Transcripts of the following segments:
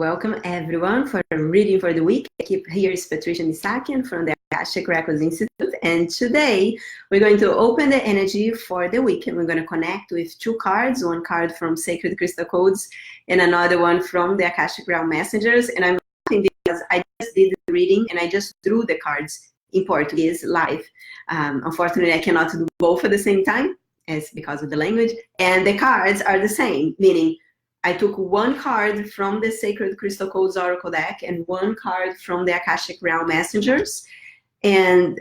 Welcome everyone for a reading for the week. Here is Patricia Misakian from the Akashic Records Institute, and today we're going to open the energy for the week, and we're going to connect with two cards, one card from Sacred Crystal Codes and another one from the Akashic Realm Messengers. And I'm laughing because I just did the reading and I just drew the cards in Portuguese live. Unfortunately, I cannot do both at the same time because of the language, and the cards are the same, meaning I took one card from the Sacred Crystal Codes Oracle deck and one card from the Akashic Realm Messengers, and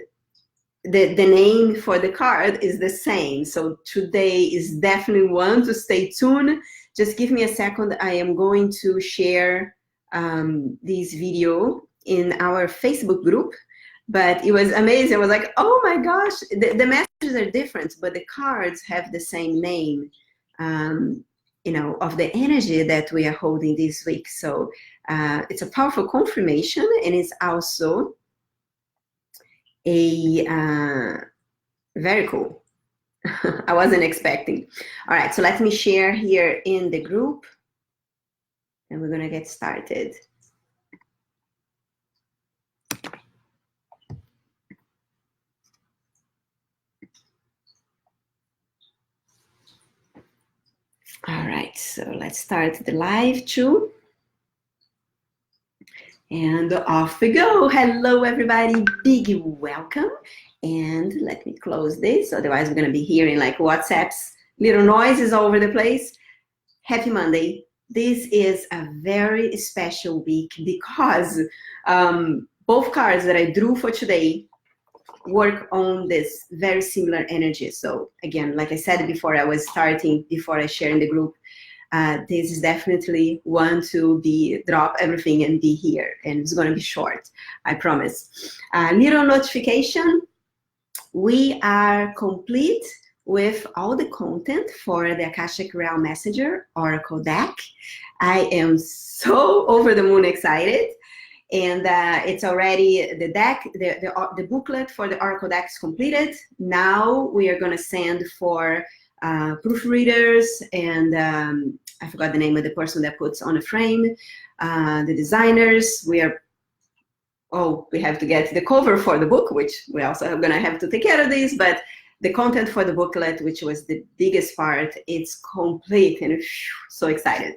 the name for the card is the same. So today is definitely one to stay tuned. Just give me a second. I am going to share this video in our Facebook group, but it was amazing. I was like, oh my gosh, the messages are different, but the cards have the same name. Of the energy that we are holding this week. So it's a powerful confirmation, and it's also a very cool. I wasn't expecting. All right, so let me share here in the group, and we're gonna get started. All right, so let's start the live too. And off we go. Hello, everybody. Big welcome. And let me close this. Otherwise, we're going to be hearing like WhatsApp's little noises all over the place. Happy Monday. This is a very special week because both cards that I drew for today work on this very similar energy. So again, like I said before I was starting, before I share in the group, this is definitely one to drop everything and be here, and it's going to be short, I promise. Little notification, we are complete with all the content for the Akashic Realm Messenger Oracle deck. I am so over the moon excited. And it's already the deck, the booklet for the Oracle deck is completed. Now we are going to send for proofreaders and I forgot the name of the person that puts on the frame, the designers. We have to get the cover for the book, which we also are going to have to take care of this, but the content for the booklet, which was the biggest part, it's complete, and so excited.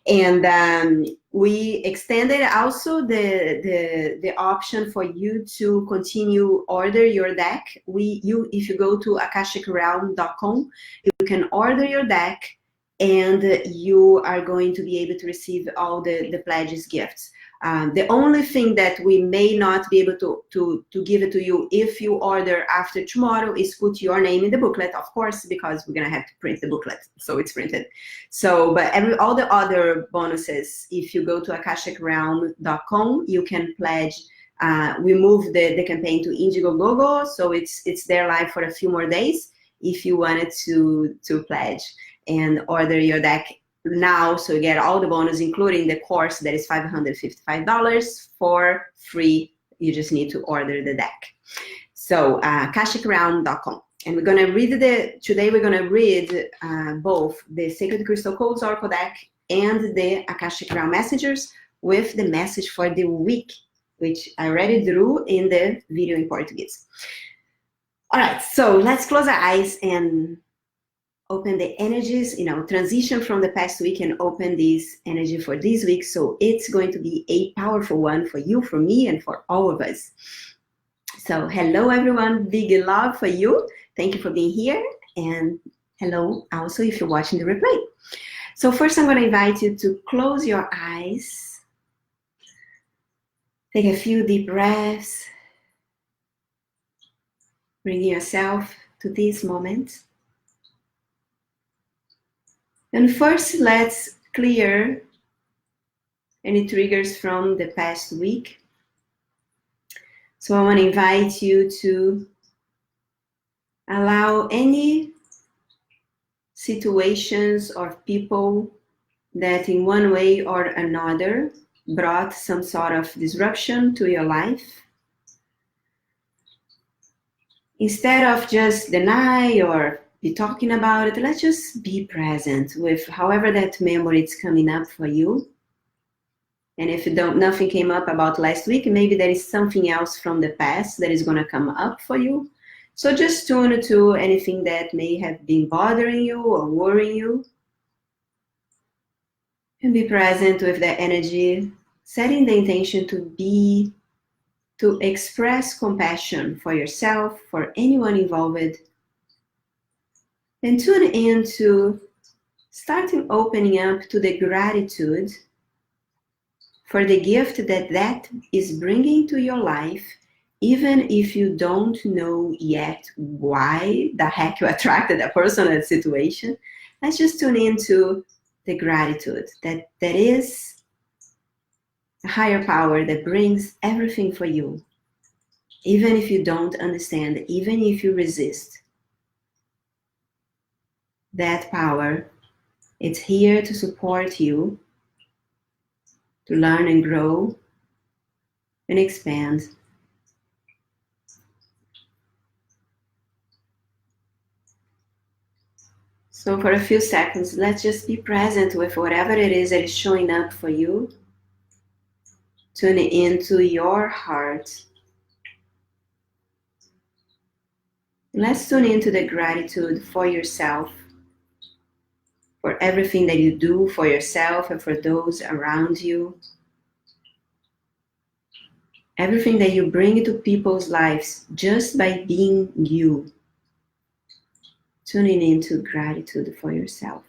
And we extended also the option for you to continue order your deck. If you go to akashicrealm.com, you can order your deck, and you are going to be able to receive all the pledges gifts. The only thing that we may not be able to give it to you if you order after tomorrow is put your name in the booklet, of course, because we're going to have to print the booklet, so it's printed. So, but all the other bonuses, if you go to akashicrealm.com, you can pledge. We moved the campaign to Indiegogo, so it's there live for a few more days if you wanted to pledge and order your deck now, so you get all the bonus, including the course that is $555 for free. You just need to order the deck. So akashicrealm.com, and we're going to read today we're going to read both the Sacred Crystal Codes Oracle deck and the Akashic Realm Messengers with the message for the week, which I already drew in the video in Portuguese. All right, so let's close our eyes and open the energies, transition from the past week and open this energy for this week. So it's going to be a powerful one for you, for me, and for all of us. So hello, everyone. Big love for you. Thank you for being here. And hello also if you're watching the replay. So first, I'm going to invite you to close your eyes. Take a few deep breaths. Bringing yourself to this moment. And first, let's clear any triggers from the past week. So I want to invite you to allow any situations or people that in one way or another brought some sort of disruption to your life. Instead of just deny or be talking about it, let's just be present with however that memory is coming up for you. And if nothing came up about last week, maybe there is something else from the past that is going to come up for you. So just tune to anything that may have been bothering you or worrying you. And be present with that energy, setting the intention to express compassion for yourself, for anyone involved. And tune into starting opening up to the gratitude for the gift that is bringing to your life, even if you don't know yet why the heck you attracted that person or that situation. Let's just tune into the gratitude that is a higher power that brings everything for you, even if you don't understand, even if you resist. That power, it's here to support you to learn and grow and expand. So for a few seconds, let's just be present with whatever it is that is showing up for you. Tune into your heart. Let's tune into the gratitude for yourself, for everything that you do for yourself and for those around you. Everything that you bring into people's lives just by being you. Tuning into gratitude for yourself.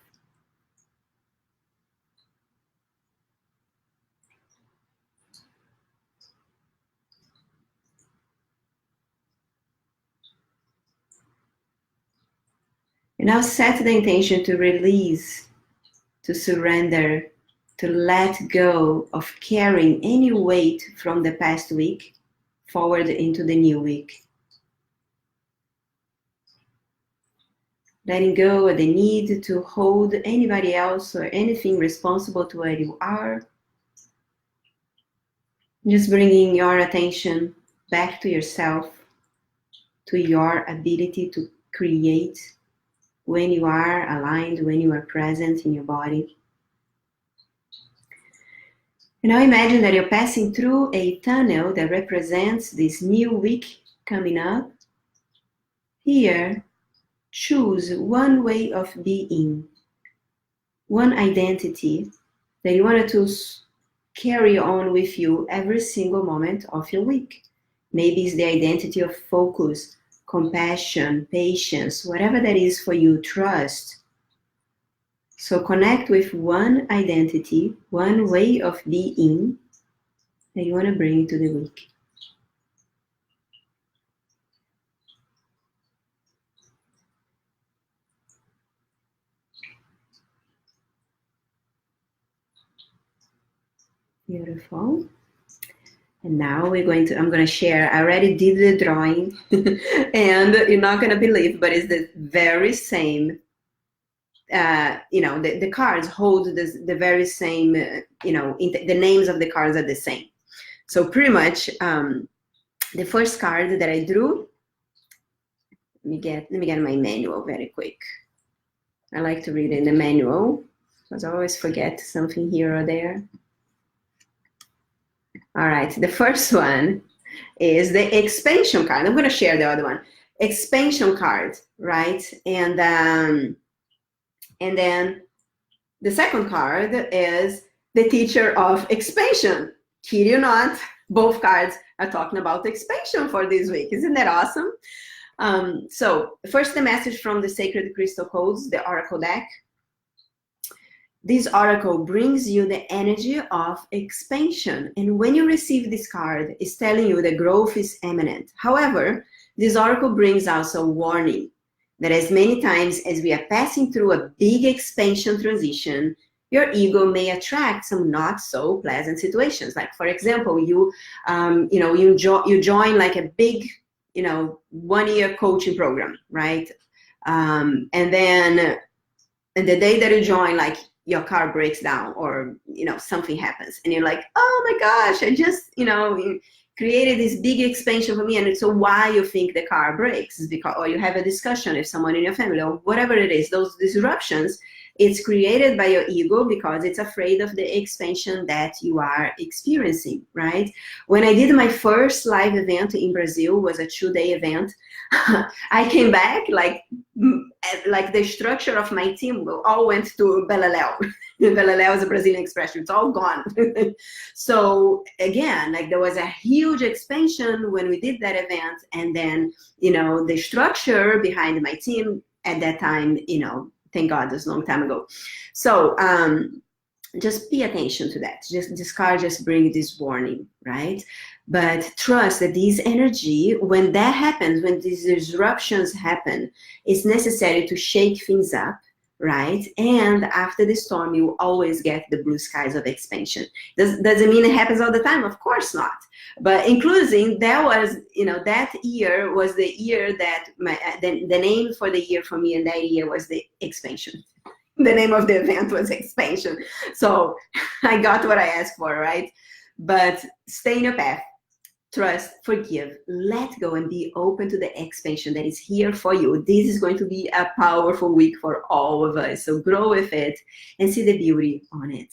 And now set the intention to release, to surrender, to let go of carrying any weight from the past week forward into the new week. Letting go of the need to hold anybody else or anything responsible to where you are. Just bringing your attention back to yourself, to your ability to create when you are aligned, when you are present in your body. And now imagine that you're passing through a tunnel that represents this new week coming up. Here, choose one way of being, one identity that you want to carry on with you every single moment of your week. Maybe it's the identity of focus, compassion, patience, whatever that is for you, trust. So connect with one identity, one way of being that you want to bring into the week. Beautiful. And now I'm going to share, I already did the drawing and you're not going to believe, but it's the very same, the cards hold the very same, the names of the cards are the same. So pretty much the first card that I drew, let me get my manual very quick. I like to read in the manual because I always forget something here or there. All right, the first one is the expansion card. I'm going to share the other one. Expansion card, right? And then the second card is the teacher of expansion. Kid you not, both cards are talking about expansion for this week. Isn't that awesome? So first, the message from the Sacred Crystal Codes, the Oracle deck. This oracle brings you the energy of expansion. And when you receive this card, it's telling you that growth is imminent. However, this oracle brings also a warning that as many times as we are passing through a big expansion transition, your ego may attract some not so pleasant situations. Like, for example, you join like a big, 1-year coaching program, right? And then and the day that you join, like, your car breaks down or, something happens and you're like, oh my gosh, I just, created this big expansion for me. And so why you think the car breaks is because, or you have a discussion with someone in your family or whatever it is, those disruptions, It's created by your ego because it's afraid of the expansion that you are experiencing, right? When I did my first live event in Brazil, was a 2-day event. I came back like the structure of my team all went to Beleléu. Beleléu is a Brazilian expression. It's all gone. So again, like there was a huge expansion when we did that event, and then the structure behind my team at that time, thank God, it was a long time ago. So just pay attention to that. This card just brings this warning, right? But trust that this energy, when that happens, when these disruptions happen, it's necessary to shake things up, right? And after the storm, you always get the blue skies of expansion. Doesn't mean it happens all the time, of course not. But including that was, that year was the year that the name for the year for me in that year was the expansion. The name of the event was expansion. So I got what I asked for, right? But stay in your path. Trust, forgive, let go, and be open to the expansion that is here for you. This is going to be a powerful week for all of us. So grow with it and see the beauty on it.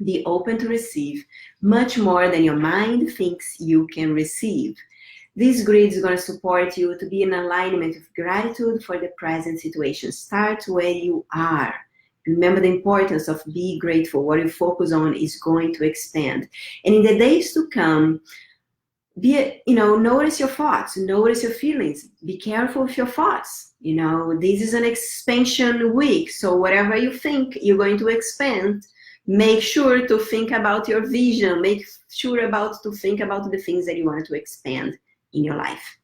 Be open to receive much more than your mind thinks you can receive. This grid is going to support you to be in alignment with gratitude for the present situation. Start where you are. Remember the importance of be grateful. What you focus on is going to expand. And in the days to come, notice your thoughts, notice your feelings. Be careful with your thoughts. This is an expansion week. So whatever you think you're going to expand, make sure to think about your vision. Make sure to think about the things that you want to expand in your life.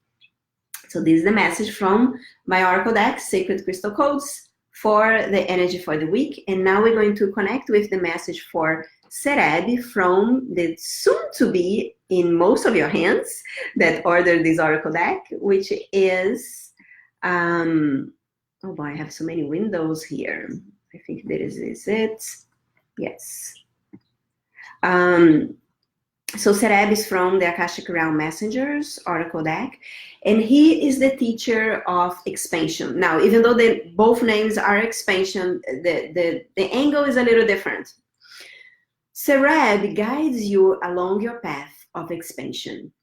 So this is the message from my Oracle deck, Sacred Crystal Codes, for the energy for the week. And now we're going to connect with the message for Sereb from the soon-to-be in most of your hands that ordered this Oracle deck, which is, oh boy, I have so many windows here. I think this is it. Yes. So Sereb is from the Akashic Realm Messengers Oracle deck, and he is the teacher of expansion. Now, even though both names are expansion, the angle is a little different. Sereb guides you along your path of expansion.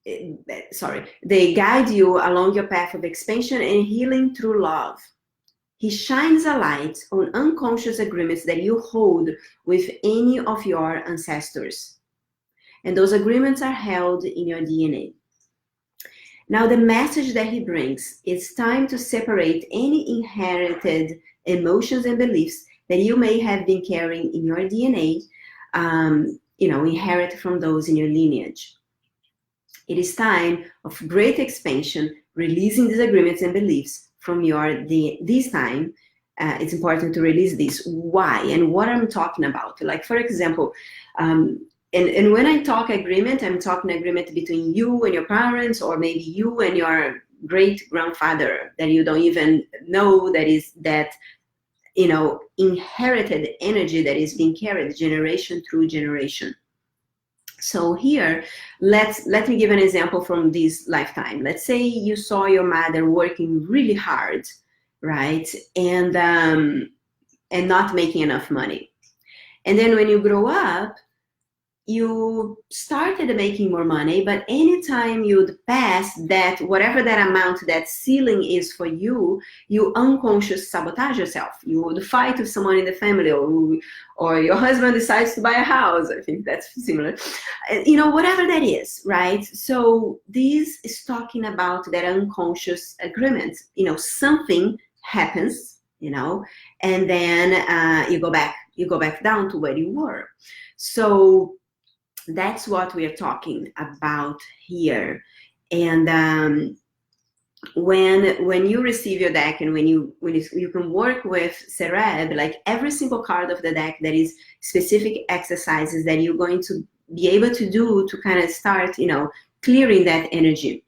They guide you along your path of expansion and healing through love. He shines a light on unconscious agreements that you hold with any of your ancestors. And those agreements are held in your DNA. Now, the message that he brings is time to separate any inherited emotions and beliefs that you may have been carrying in your DNA, inherit from those in your lineage. It is time of great expansion, releasing these agreements and beliefs from this time. It's important to release this. Why? And what I'm talking about. Like, for example, and when I talk agreement, I'm talking agreement between you and your parents, or maybe you and your great-grandfather that you don't even know that inherited energy that is being carried generation through generation. So here, let me give an example from this lifetime. Let's say you saw your mother working really hard, right? And not making enough money. And then when you grow up, you started making more money, but anytime you'd pass that, whatever that amount, that ceiling is for you, you unconsciously sabotage yourself. You would fight with someone in the family, or your husband decides to buy a house. I think that's similar. Whatever that is, right? So this is talking about that unconscious agreement. Something happens, and then you go back down to where you were. So that's what we are talking about here. And when you receive your deck, and when you can work with Sereb, like every single card of the deck, there is specific exercises that you're going to be able to do to kind of start, clearing that energy.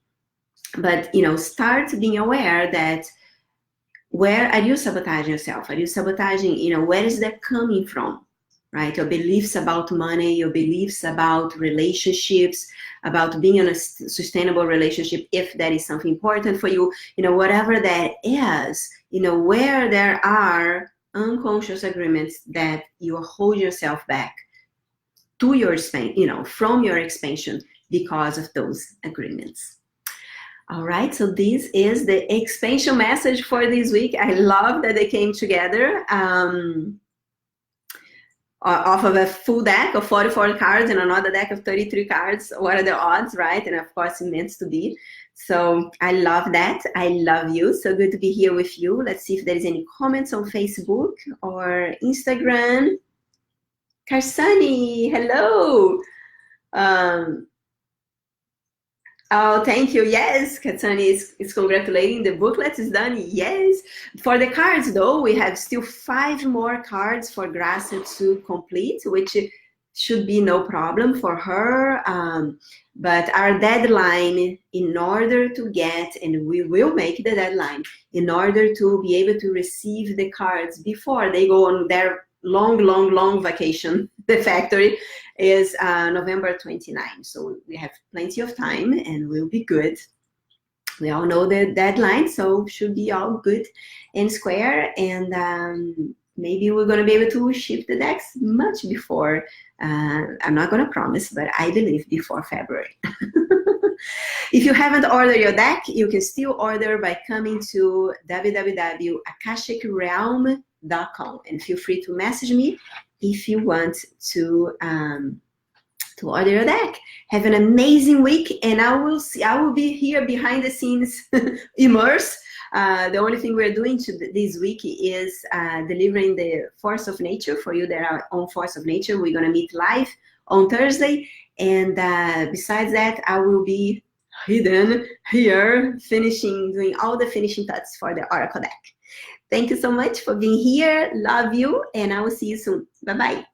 But, start being aware that where are you sabotaging yourself? Are you sabotaging, where is that coming from? right? Your beliefs about money, your beliefs about relationships, about being in a sustainable relationship, if that is something important for you, whatever that is, where there are unconscious agreements that you hold yourself back to your from your expansion because of those agreements. All right, so this is the expansion message for this week. I love that they came together. Off of a full deck of 44 cards and another deck of 33 cards. What are the odds, right? And of course, it meant to be. So I love that. I love you. So good to be here with you. Let's see if there is any comments on Facebook or Instagram. Karsani, hello. Oh, thank you. Yes, Katsani is congratulating. The booklet is done. Yes. For the cards, though, we have still 5 more cards for Gracia to complete, which should be no problem for her. But our deadline, in order to get, and we will make the deadline, in order to be able to receive the cards before they go on their long vacation, the factory, is November 29. So we have plenty of time and we'll be good. We all know the deadline, so should be all good and square. And maybe we're going to be able to ship the decks much before. I'm not going to promise, but I believe before February. If you haven't ordered your deck, you can still order by coming to www.akashicrealm.com, and feel free to message me if you want to order your deck. Have an amazing week, and I will be here behind the scenes, immersed. The only thing we're doing this week is delivering the Force of Nature for you that are on Force of Nature. We're gonna meet live on Thursday, and besides that, I will be hidden here, doing all the finishing touches for the Oracle deck. Thank you so much for being here. Love you, and I will see you soon. Bye-bye.